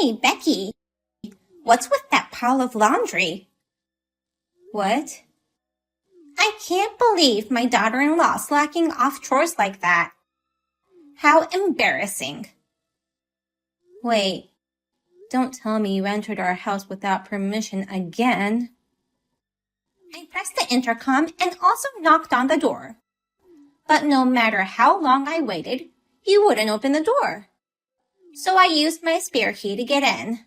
Hey, Becky, what's with that pile of laundry? What? I can't believe my daughter-in-law slacking off chores like that. How embarrassing. Wait, don't tell me you entered our house without permission again. I pressed the intercom and also knocked on the door. But no matter how long I waited, you wouldn't open the door. So I used my spare key to get in.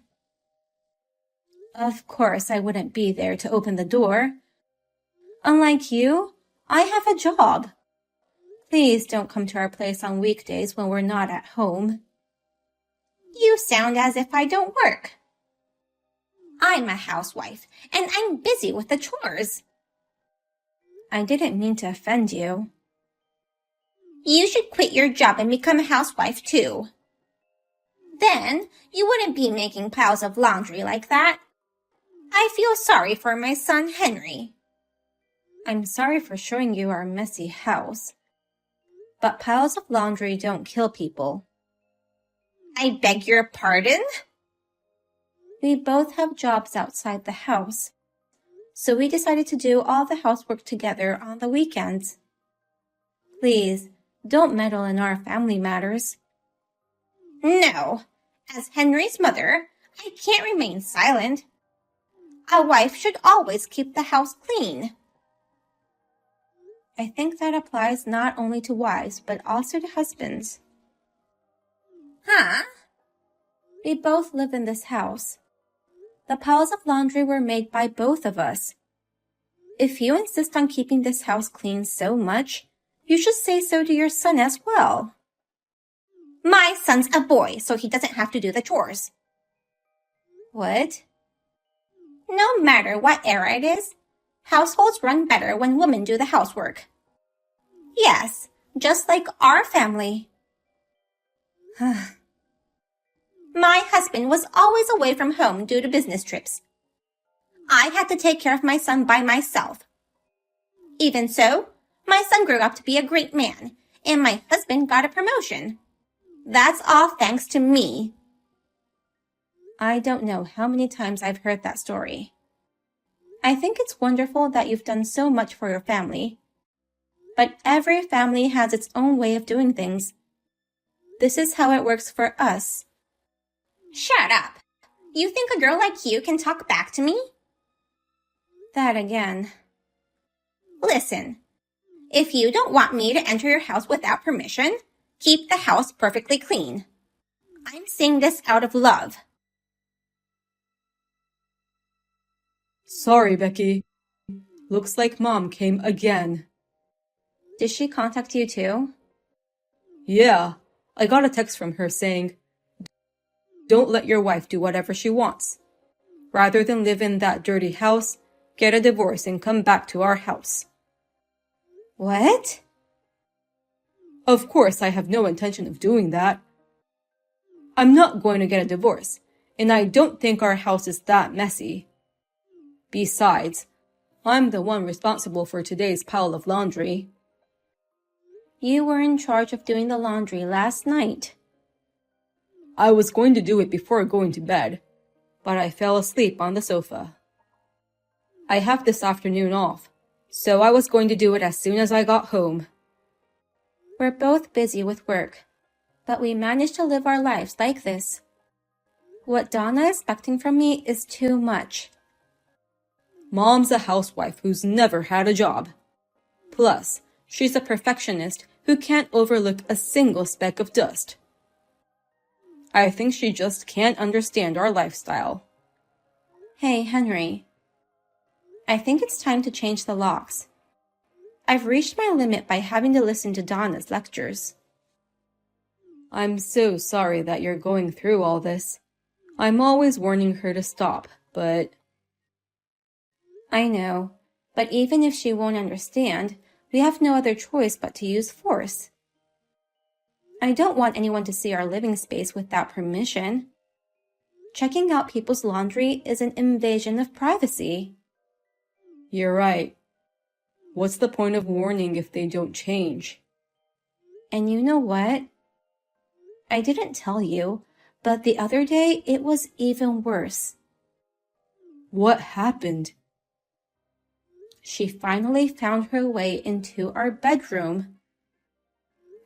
Of course I wouldn't be there to open the door. Unlike you, I have a job. Please don't come to our place on weekdays when we're not at home. You sound as if I don't work. I'm a housewife, and I'm busy with the chores. I didn't mean to offend you. You should quit your job and become a housewife too. Then you wouldn't be making piles of laundry like that. I feel sorry for my son Henry. I'm sorry for showing you our messy house. But piles of laundry don't kill people. I beg your pardon? We both have jobs outside the house, so we decided to do all the housework together on the weekends. Please, don't meddle in our family matters. No, as Henry's mother, I can't remain silent. A wife should always keep the house clean. I think that applies not only to wives, but also to husbands. Huh? We both live in this house. The piles of laundry were made by both of us. If you insist on keeping this house clean so much, you should say so to your son as well. My son's a boy, so he doesn't have to do the chores. What? No matter what era it is, households run better when women do the housework. Yes, just like our family. My husband was always away from home due to business trips. I had to take care of my son by myself. Even so, my son grew up to be a great man, and my husband got a promotion. That's all thanks to me. I don't know how many times I've heard that story. I think it's wonderful that you've done so much for your family. But every family has its own way of doing things. This is how it works for us. Shut up. You think a girl like you can talk back to me? That again. Listen, if you don't want me to enter your house without permission, keep the house perfectly clean. I'm saying this out of love. Sorry, Becky. Looks like Mom came again. Did she contact you too? Yeah, I got a text from her saying, "Don't let your wife do whatever she wants. Rather than live in that dirty house, get a divorce and come back to our house." What? Of course, I have no intention of doing that. I'm not going to get a divorce, and I don't think our house is that messy. Besides, I'm the one responsible for today's pile of laundry. You were in charge of doing the laundry last night. I was going to do it before going to bed, but I fell asleep on the sofa. I have this afternoon off, so I was going to do it as soon as I got home. We're both busy with work, but we managed to live our lives like this. What Donna is expecting from me is too much. Mom's a housewife who's never had a job. Plus, she's a perfectionist who can't overlook a single speck of dust. I think she just can't understand our lifestyle. Hey, Henry. I think it's time to change the locks. I've reached my limit by having to listen to Donna's lectures. I'm so sorry that you're going through all this. I'm always warning her to stop, but... I know, but even if she won't understand, we have no other choice but to use force. I don't want anyone to see our living space without permission. Checking out people's laundry is an invasion of privacy. You're right. What's the point of warning if they don't change? And you know what? I didn't tell you, But the other day, it was even worse. What happened? She finally found her way into our bedroom.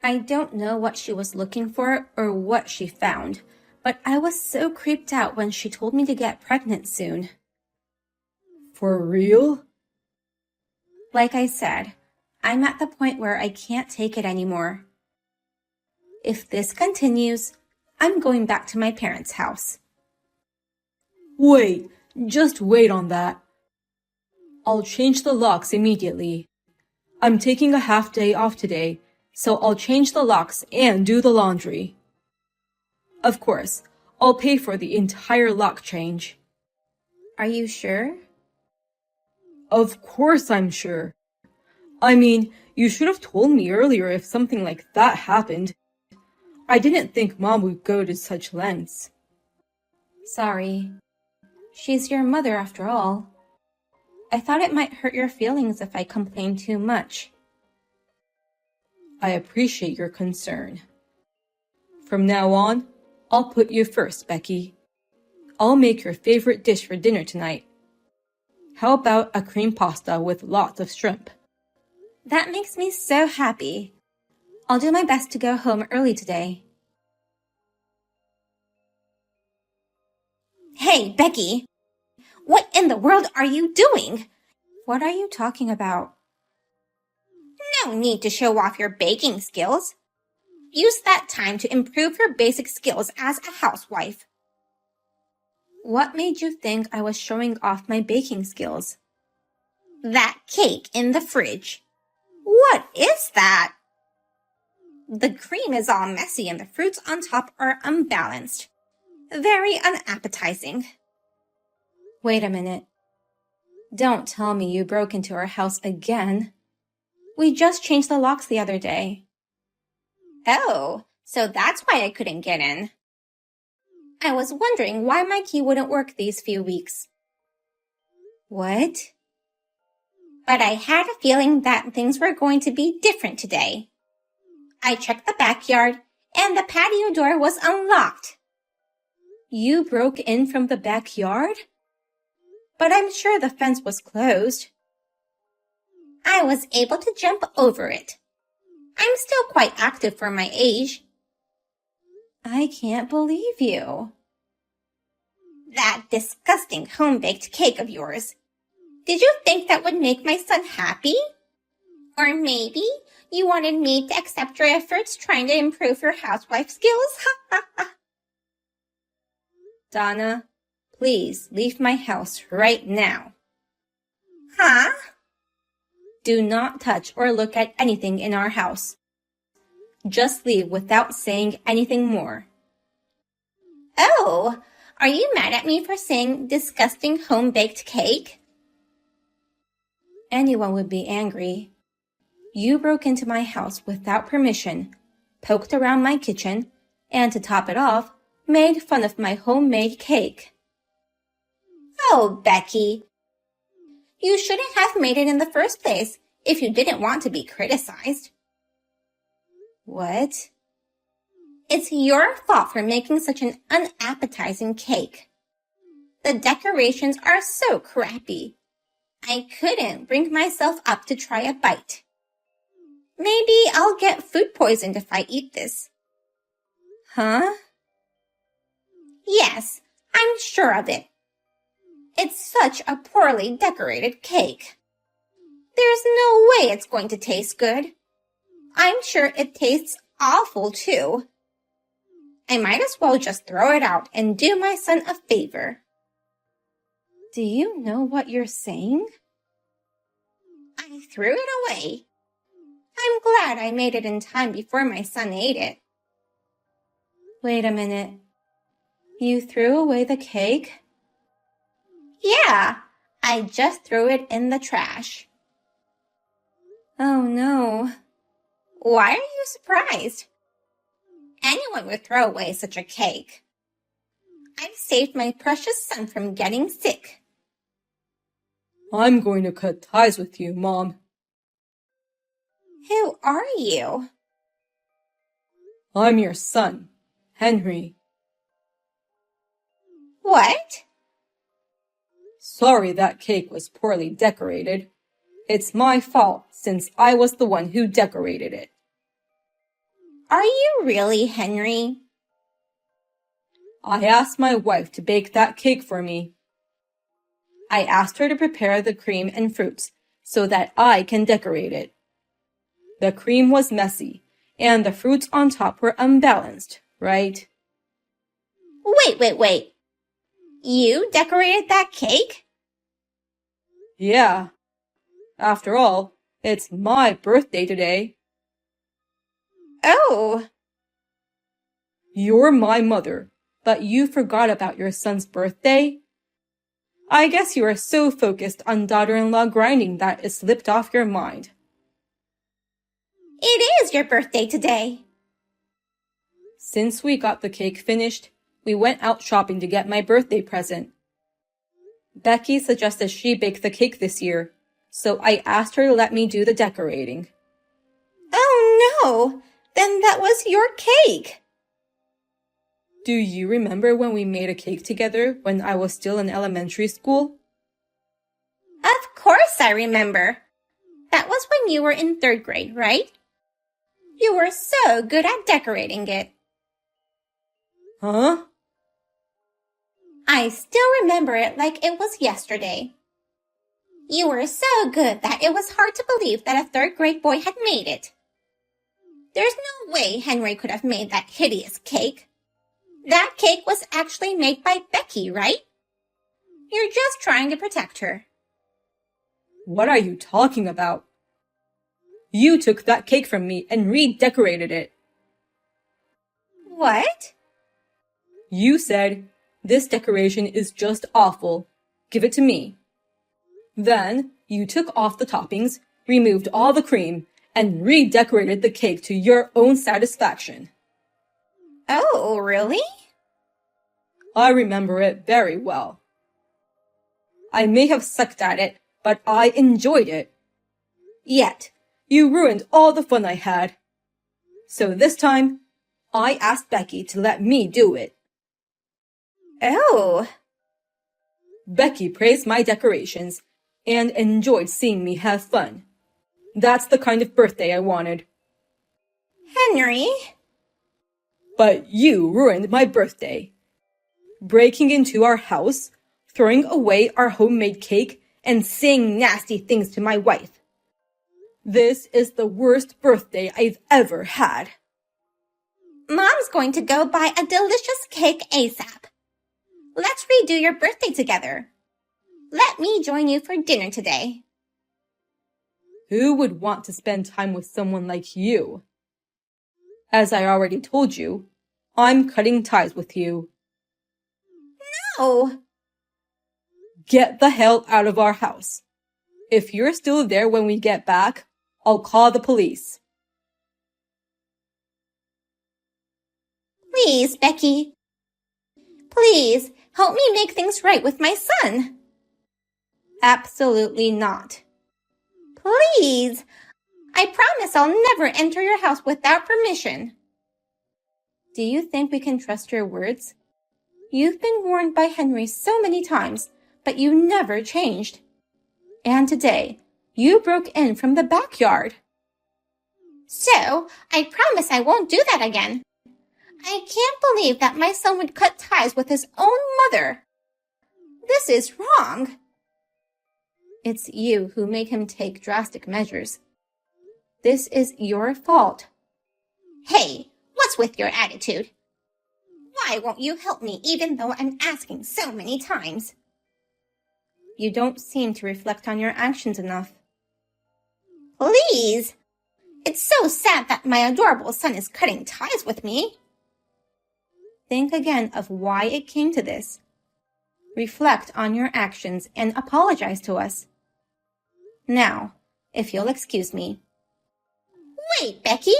I don't know what she was looking for or what she found, but I was so creeped out when she told me to get pregnant soon. For real? Like I said, I'm at the point where I can't take it anymore. If this continues, I'm going back to my parents' house. Wait, just wait on that. I'll change the locks immediately. I'm taking a half day off today, so I'll change the locks and do the laundry. Of course, I'll pay for the entire lock change. Are you sure? Of course I'm sure. I mean, you should have told me earlier if something like that happened. I didn't think Mom would go to such lengths. Sorry. She's your mother after all. I thought it might hurt your feelings if I complained too much. I appreciate your concern. From now on, I'll put you first, Becky. I'll make your favorite dish for dinner tonight. How about a cream pasta with lots of shrimp? That makes me so happy. I'll do my best to go home early today. Hey, Becky! What in the world are you doing? What are you talking about? No need to show off your baking skills. Use that time to improve your basic skills as a housewife. What made you think I was showing off my baking skills? That cake in the fridge. What is that? The cream is all messy and the fruits on top are unbalanced. Very unappetizing. Wait a minute. Don't tell me you broke into our house again. We just changed the locks the other day. Oh, so that's why I couldn't get in. I was wondering why my key wouldn't work these few weeks. What? But I had a feeling that things were going to be different today. I checked the backyard and the patio door was unlocked. You broke in from the backyard? But I'm sure the fence was closed. I was able to jump over it. I'm still quite active for my age. I can't believe you. That disgusting home-baked cake of yours. Did you think that would make my son happy? Or maybe you wanted me to accept your efforts trying to improve your housewife skills? Donna, please leave my house right now. Huh? Do not touch or look at anything in our house. Just leave without saying anything more. Oh, are you mad at me for saying disgusting home-baked cake? Anyone would be angry. You broke into my house without permission, poked around my kitchen, and to top it off, made fun of my homemade cake. Oh, Becky. You shouldn't have made it in the first place if you didn't want to be criticized. What? It's your fault for making such an unappetizing cake. The decorations are so crappy. I couldn't bring myself up to try a bite. Maybe I'll get food poisoned if I eat this. Huh? Yes, I'm sure of it. It's such a poorly decorated cake. There's no way it's going to taste good. I'm sure it tastes awful too. I might as well just throw it out and do my son a favor. Do you know what you're saying? I threw it away. I'm glad I made it in time before my son ate it. Wait a minute. You threw away the cake? Yeah, I just threw it in the trash. Oh no. Why are you surprised? Anyone would throw away such a cake. I've saved my precious son from getting sick. I'm going to cut ties with you, Mom. Who are you? I'm your son, Henry. What? Sorry that cake was poorly decorated. It's my fault since I was the one who decorated it. Are you really, Henry? I asked my wife to bake that cake for me. I asked her to prepare the cream and fruits so that I can decorate it. The cream was messy, and the fruits on top were unbalanced, right? Wait. You decorated that cake? Yeah. After all, it's my birthday today. Oh. You're my mother, but you forgot about your son's birthday? I guess you are so focused on daughter-in-law grinding that it slipped off your mind. It is your birthday today. Since we got the cake finished, we went out shopping to get my birthday present. Becky suggested she bake the cake this year, so I asked her to let me do the decorating. Oh no! Then that was your cake! Do you remember when we made a cake together when I was still in elementary school? Of course I remember. That was when you were in 3rd grade, right? You were so good at decorating it. Huh? I still remember it like it was yesterday. You were so good that it was hard to believe that a 3rd grade boy had made it. There's no way Henry could have made that hideous cake. That cake was actually made by Becky, right? You're just trying to protect her. What are you talking about? You took that cake from me and redecorated it. What? You said, "This decoration is just awful. Give it to me." Then you took off the toppings, removed all the cream, and redecorated the cake to your own satisfaction. Oh, really? I remember it very well. I may have sucked at it, but I enjoyed it. Yet, you ruined all the fun I had. So this time, I asked Becky to let me do it. Oh. Becky praised my decorations and enjoyed seeing me have fun. That's the kind of birthday I wanted. Henry? But you ruined my birthday. Breaking into our house, throwing away our homemade cake, and saying nasty things to my wife. This is the worst birthday I've ever had. Mom's going to go buy a delicious cake ASAP. Let's redo your birthday together. Let me join you for dinner today. Who would want to spend time with someone like you? As I already told you, I'm cutting ties with you. No. Get the hell out of our house. If you're still there when we get back, I'll call the police. Please, Becky. Please, help me make things right with my son. Absolutely not. Please. I promise I'll never enter your house without permission. Do you think we can trust your words? You've been warned by Henry so many times, but you never changed. And today, you broke in from the backyard. So, I promise I won't do that again. I can't believe that my son would cut ties with his own mother. This is wrong. It's you who made him take drastic measures. This is your fault. Hey, what's with your attitude? Why won't you help me even though I'm asking so many times? You don't seem to reflect on your actions enough. Please. It's so sad that my adorable son is cutting ties with me. Think again of why it came to this. Reflect on your actions and apologize to us. Now, if you'll excuse me. Wait, Becky.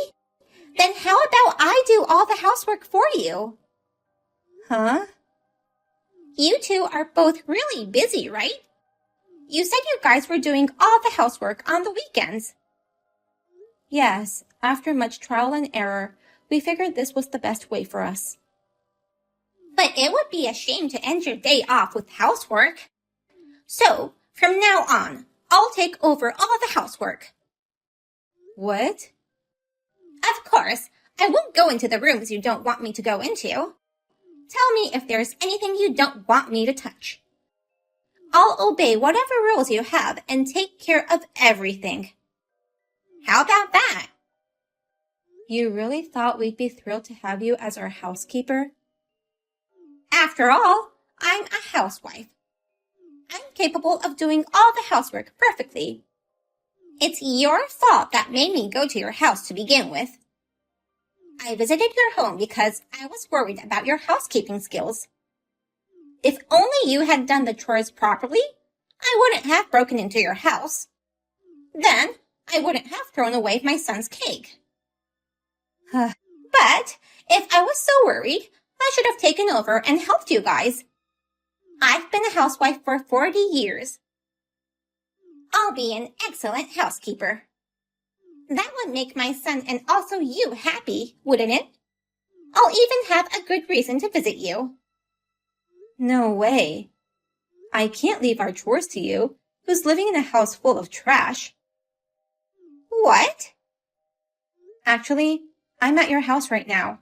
Then how about I do all the housework for you? Huh? You two are both really busy, right? You said you guys were doing all the housework on the weekends. Yes, after much trial and error, we figured this was the best way for us. But it would be a shame to end your day off with housework. So, from now on, I'll take over all the housework. What? Of course, I won't go into the rooms you don't want me to go into. Tell me if there's anything you don't want me to touch. I'll obey whatever rules you have and take care of everything. How about that? You really thought we'd be thrilled to have you as our housekeeper? After all, I'm a housewife. I'm capable of doing all the housework perfectly. It's your fault that made me go to your house to begin with. I visited your home because I was worried about your housekeeping skills. If only you had done the chores properly, I wouldn't have broken into your house. Then, I wouldn't have thrown away my son's cake. But, if I was so worried, I should have taken over and helped you guys. I've been a housewife for 40 years. I'll be an excellent housekeeper. That would make my son and also you happy, wouldn't it? I'll even have a good reason to visit you. No way. I can't leave our chores to you, who's living in a house full of trash. What? Actually, I'm at your house right now.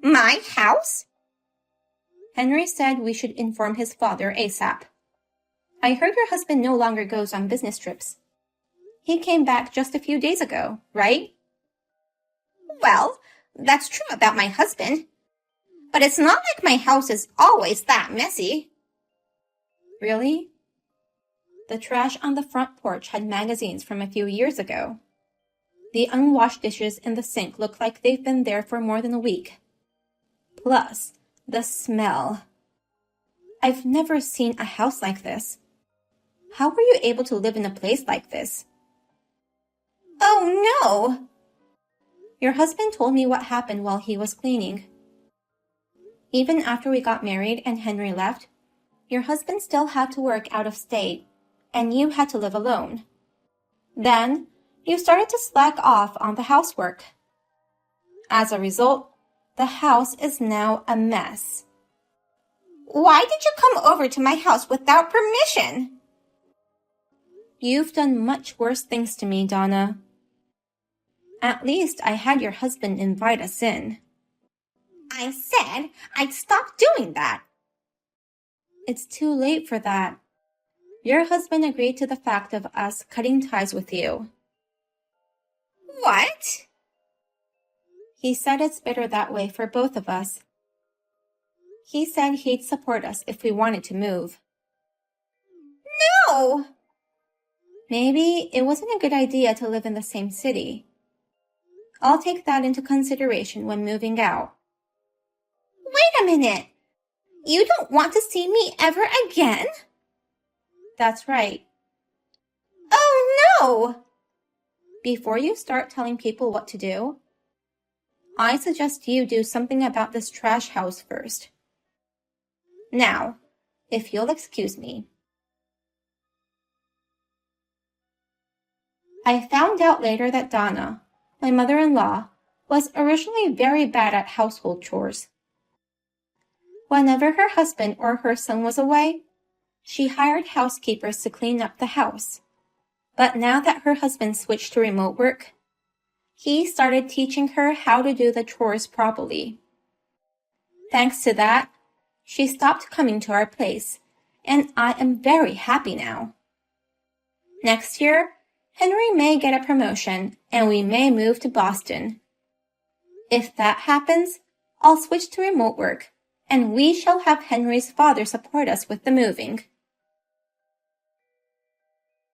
My house? Henry said we should inform his father ASAP. I heard your husband no longer goes on business trips. He came back just a few days ago, right? Well, that's true about my husband. But it's not like my house is always that messy. Really? The trash on the front porch had magazines from a few years ago. The unwashed dishes in the sink look like they've been there for more than a week. Plus, the smell. I've never seen a house like this. How were you able to live in a place like this? Oh no! Your husband told me what happened while he was cleaning. Even after we got married and Henry left, your husband still had to work out of state, and you had to live alone. Then, you started to slack off on the housework. As a result, the house is now a mess. Why did you come over to my house without permission? You've done much worse things to me, Donna. At least I had your husband invite us in. I said I'd stop doing that. It's too late for that. Your husband agreed to the fact of us cutting ties with you. What? He said it's better that way for both of us. He said he'd support us if we wanted to move. No! Maybe it wasn't a good idea to live in the same city. I'll take that into consideration when moving out. Wait a minute. You don't want to see me ever again? That's right. Oh no! Before you start telling people what to do, I suggest you do something about this trash house first. Now, if you'll excuse me. I found out later that Donna, my mother-in-law, was originally very bad at household chores. Whenever her husband or her son was away, she hired housekeepers to clean up the house. But now that her husband switched to remote work, he started teaching her how to do the chores properly. Thanks to that, she stopped coming to our place, and I am very happy now. Next year, Henry may get a promotion, and we may move to Boston. If that happens, I'll switch to remote work, and we shall have Henry's father support us with the moving.